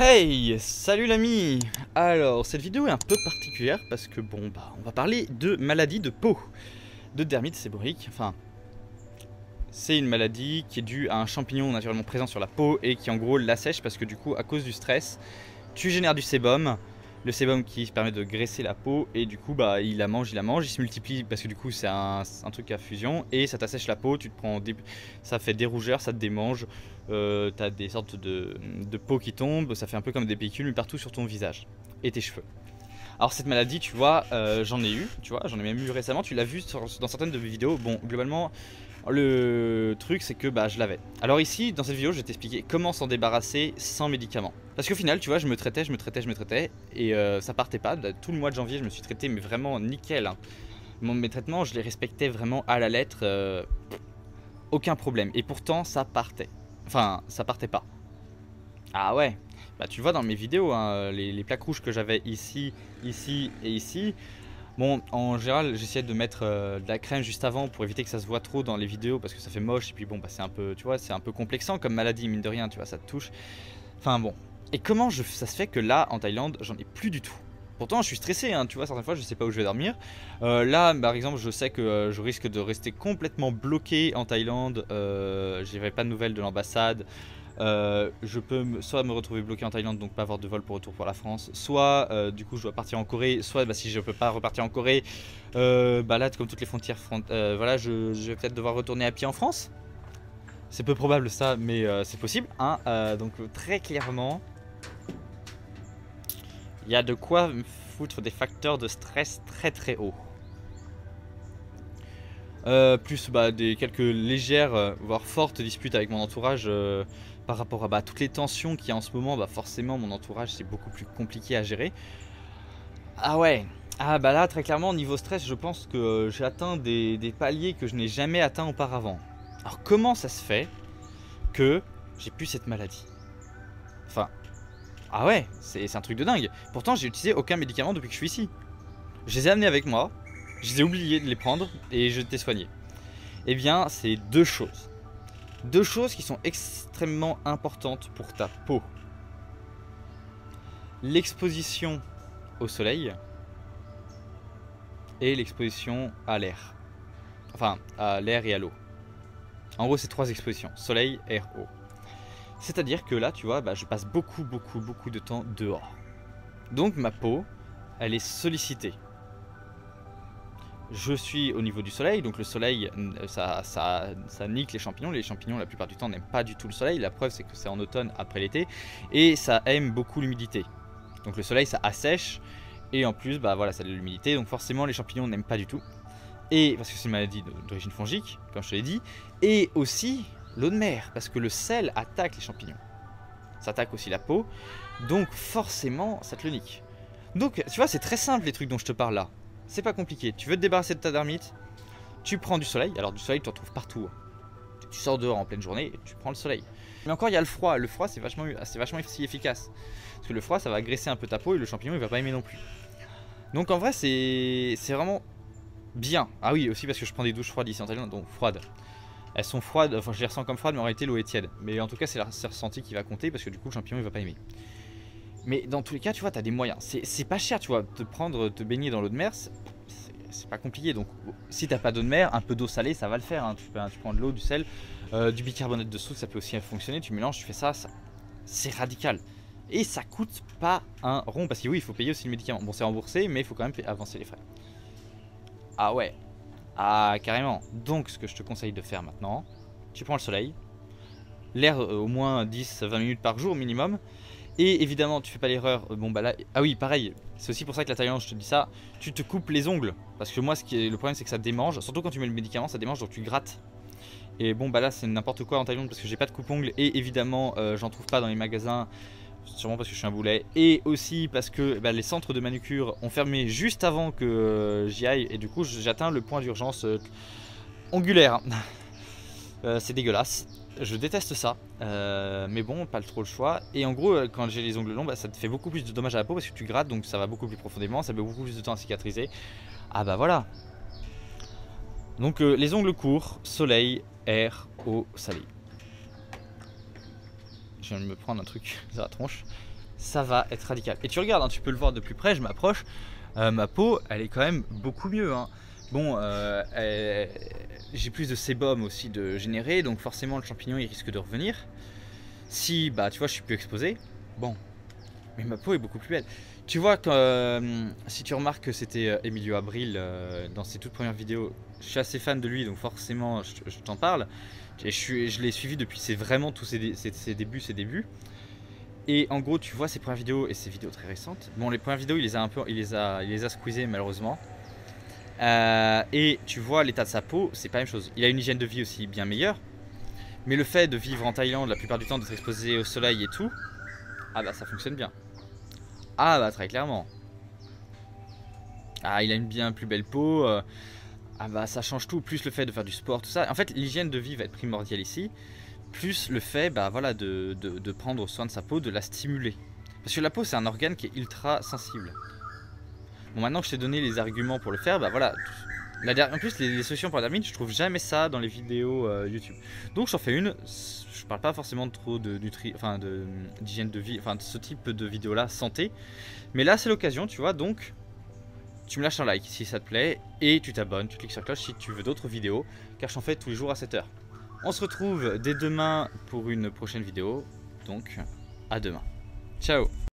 Hey, salut l'ami. Alors, cette vidéo est un peu particulière parce que bon, on va parler de maladie de peau, de dermite séborrhéique. Enfin, c'est une maladie qui est due à un champignon naturellement présent sur la peau et qui en gros l'assèche parce que du coup, à cause du stress, tu génères du sébum. Le sébum qui permet de graisser la peau et du coup il la mange, il se multiplie parce que du coup c'est un truc à fusion et ça t'assèche la peau, ça fait des rougeurs, ça te démange, t'as des sortes de peau qui tombent, ça fait un peu comme des pellicules partout sur ton visage et tes cheveux. Alors cette maladie, tu vois, j'en ai eu, tu vois, j'en ai même eu récemment, tu l'as vu dans certaines de mes vidéos. Bon, globalement, le truc c'est que je l'avais. Alors ici, dans cette vidéo, je vais t'expliquer comment s'en débarrasser sans médicaments. Parce qu'au final, tu vois, je me traitais, et ça partait pas. Tout le mois de janvier, je me suis traité, mais vraiment nickel, hein. Mes traitements, je les respectais vraiment à la lettre, aucun problème. Et pourtant, ça partait. Enfin, ça partait pas. Ah ouais. Bah tu vois dans mes vidéos, hein, les plaques rouges que j'avais ici, ici et ici. Bon, en général, j'essayais de mettre de la crème juste avant pour éviter que ça se voit trop dans les vidéos parce que ça fait moche et puis bon, c'est un peu, tu vois, c'est un peu complexant comme maladie, mine de rien, tu vois, ça te touche. Enfin bon. Et comment ça se fait que là, en Thaïlande, j'en ai plus du tout? Pourtant, je suis stressé, hein, tu vois, certaines fois, je sais pas où je vais dormir. Là, par exemple, je sais que je risque de rester complètement bloqué en Thaïlande. J'aurai pas de nouvelles de l'ambassade. Je peux soit me retrouver bloqué en Thaïlande, donc pas avoir de vol pour retour pour la France, soit du coup je dois partir en Corée, soit si je peux pas repartir en Corée, là comme toutes les frontières, voilà, je vais peut-être devoir retourner à pied en France. C'est peu probable ça, mais c'est possible, hein. Donc très clairement, il y a de quoi me foutre des facteurs de stress très hauts. Plus des quelques légères, voire fortes disputes avec mon entourage par rapport à toutes les tensions qu'il y a en ce moment. Forcément mon entourage c'est beaucoup plus compliqué à gérer. Ah ouais. Ah là très clairement niveau stress je pense que j'ai atteint des paliers que je n'ai jamais atteints auparavant. Alors comment ça se fait que j'ai plus cette maladie? Enfin, ah ouais, c'est un truc de dingue. Pourtant j'ai utilisé aucun médicament depuis que je suis ici. Je les ai amenés avec moi, je les ai oubliés de les prendre et je t'ai soigné. Eh bien, c'est deux choses. Deux choses qui sont extrêmement importantes pour ta peau. L'exposition au soleil et l'exposition à l'air. Enfin, à l'air et à l'eau. En gros, c'est trois expositions. Soleil, air, eau. C'est-à-dire que là, tu vois, je passe beaucoup de temps dehors. Donc ma peau, elle est sollicitée. Je suis au niveau du soleil, donc le soleil ça nique les champignons. Les champignons la plupart du temps n'aiment pas du tout le soleil. La preuve c'est que c'est en automne après l'été. Et ça aime beaucoup l'humidité. Donc le soleil ça assèche. Et en plus voilà, ça a de l'humidité. Donc forcément les champignons n'aiment pas du tout. Et parce que c'est une maladie d'origine fongique, comme je te l'ai dit. Et aussi l'eau de mer, parce que le sel attaque les champignons. Ça attaque aussi la peau. Donc forcément ça te le nique. Donc tu vois c'est très simple les trucs dont je te parle là. C'est pas compliqué, tu veux te débarrasser de ta dermite, tu prends du soleil, alors du soleil tu en trouves partout. Tu sors dehors en pleine journée et tu prends le soleil. Mais encore il y a le froid c'est vachement si efficace. Parce que le froid ça va agresser un peu ta peau et le champignon il va pas aimer non plus. Donc en vrai c'est vraiment bien. Ah oui aussi parce que je prends des douches froides ici en Thaïlande, donc froides. Elles sont froides, enfin je les ressens comme froides mais en réalité l'eau est tiède. Mais en tout cas c'est le ressenti qui va compter parce que du coup le champignon il va pas aimer. Mais dans tous les cas, tu vois, t'as des moyens. C'est pas cher, tu vois. Te baigner dans l'eau de mer, c'est pas compliqué. Donc, si t'as pas d'eau de mer, un peu d'eau salée, ça va le faire, hein. Tu prends de l'eau, du sel, du bicarbonate de soude, ça peut aussi fonctionner. Tu mélanges, tu fais ça c'est radical. Et ça coûte pas un rond. Parce que oui, il faut payer aussi le médicament. Bon, c'est remboursé, mais il faut quand même avancer les frais. Ah ouais. Ah, carrément. Donc, ce que je te conseille de faire maintenant, tu prends le soleil, l'air au moins 10-20 minutes par jour minimum. Et évidemment, tu fais pas l'erreur. Là, ah oui, pareil. C'est aussi pour ça que la Thaïlande, je te dis ça. Tu te coupes les ongles. Parce que moi, le problème, c'est que ça démange. Surtout quand tu mets le médicament, ça démange, donc tu grattes. Et là, c'est n'importe quoi en Thaïlande parce que j'ai pas de coupe-ongles. Et évidemment, j'en trouve pas dans les magasins. Sûrement parce que je suis un boulet. Et aussi parce que les centres de manucure ont fermé juste avant que j'y aille. Et du coup, j'atteins le point d'urgence ongulaire. C'est dégueulasse. Je déteste ça, mais bon, pas trop le choix. Et en gros, quand j'ai les ongles longs, ça te fait beaucoup plus de dommages à la peau parce que tu grattes, donc ça va beaucoup plus profondément, ça met beaucoup plus de temps à cicatriser. Ah voilà. Donc les ongles courts, soleil, air, eau, salée. Je viens de me prendre un truc dans la tronche. ça va être radical. Et tu regardes, hein, tu peux le voir de plus près, je m'approche, ma peau, elle est quand même beaucoup mieux, hein. Bon, j'ai plus de sébum aussi de générer, donc forcément le champignon il risque de revenir. Si, bah tu vois, je suis plus exposé, bon, mais ma peau est beaucoup plus belle. Tu vois, si tu remarques que c'était Emilio Abril dans ses toutes premières vidéos, je suis assez fan de lui, donc forcément je t'en parle. Et je l'ai suivi depuis vraiment tous ses débuts. Et en gros, tu vois ses premières vidéos et ses vidéos très récentes. Bon, les premières vidéos, il les a squeezées malheureusement. Et tu vois l'état de sa peau, c'est pas la même chose. Il a une hygiène de vie aussi bien meilleure. Mais le fait de vivre en Thaïlande la plupart du temps, d'être exposé au soleil et tout, ah bah ça fonctionne bien. Ah bah très clairement. Ah, il a une bien plus belle peau. Ah bah ça change tout. Plus le fait de faire du sport, tout ça. En fait, l'hygiène de vie va être primordiale ici. Plus le fait bah, voilà, de prendre soin de sa peau, de la stimuler. Parce que la peau, c'est un organe qui est ultra sensible. Bon, maintenant que je t'ai donné les arguments pour le faire, bah voilà. En plus, les solutions pour la dermite, je trouve jamais ça dans les vidéos YouTube. Donc j'en fais une. Je parle pas forcément trop d'hygiène de vie, enfin de ce type de vidéo là, santé. Mais là, c'est l'occasion, tu vois. Donc, tu me lâches un like si ça te plaît. Et tu t'abonnes, tu cliques sur la cloche si tu veux d'autres vidéos. Car j'en fais tous les jours à 7h. On se retrouve dès demain pour une prochaine vidéo. Donc, à demain. Ciao!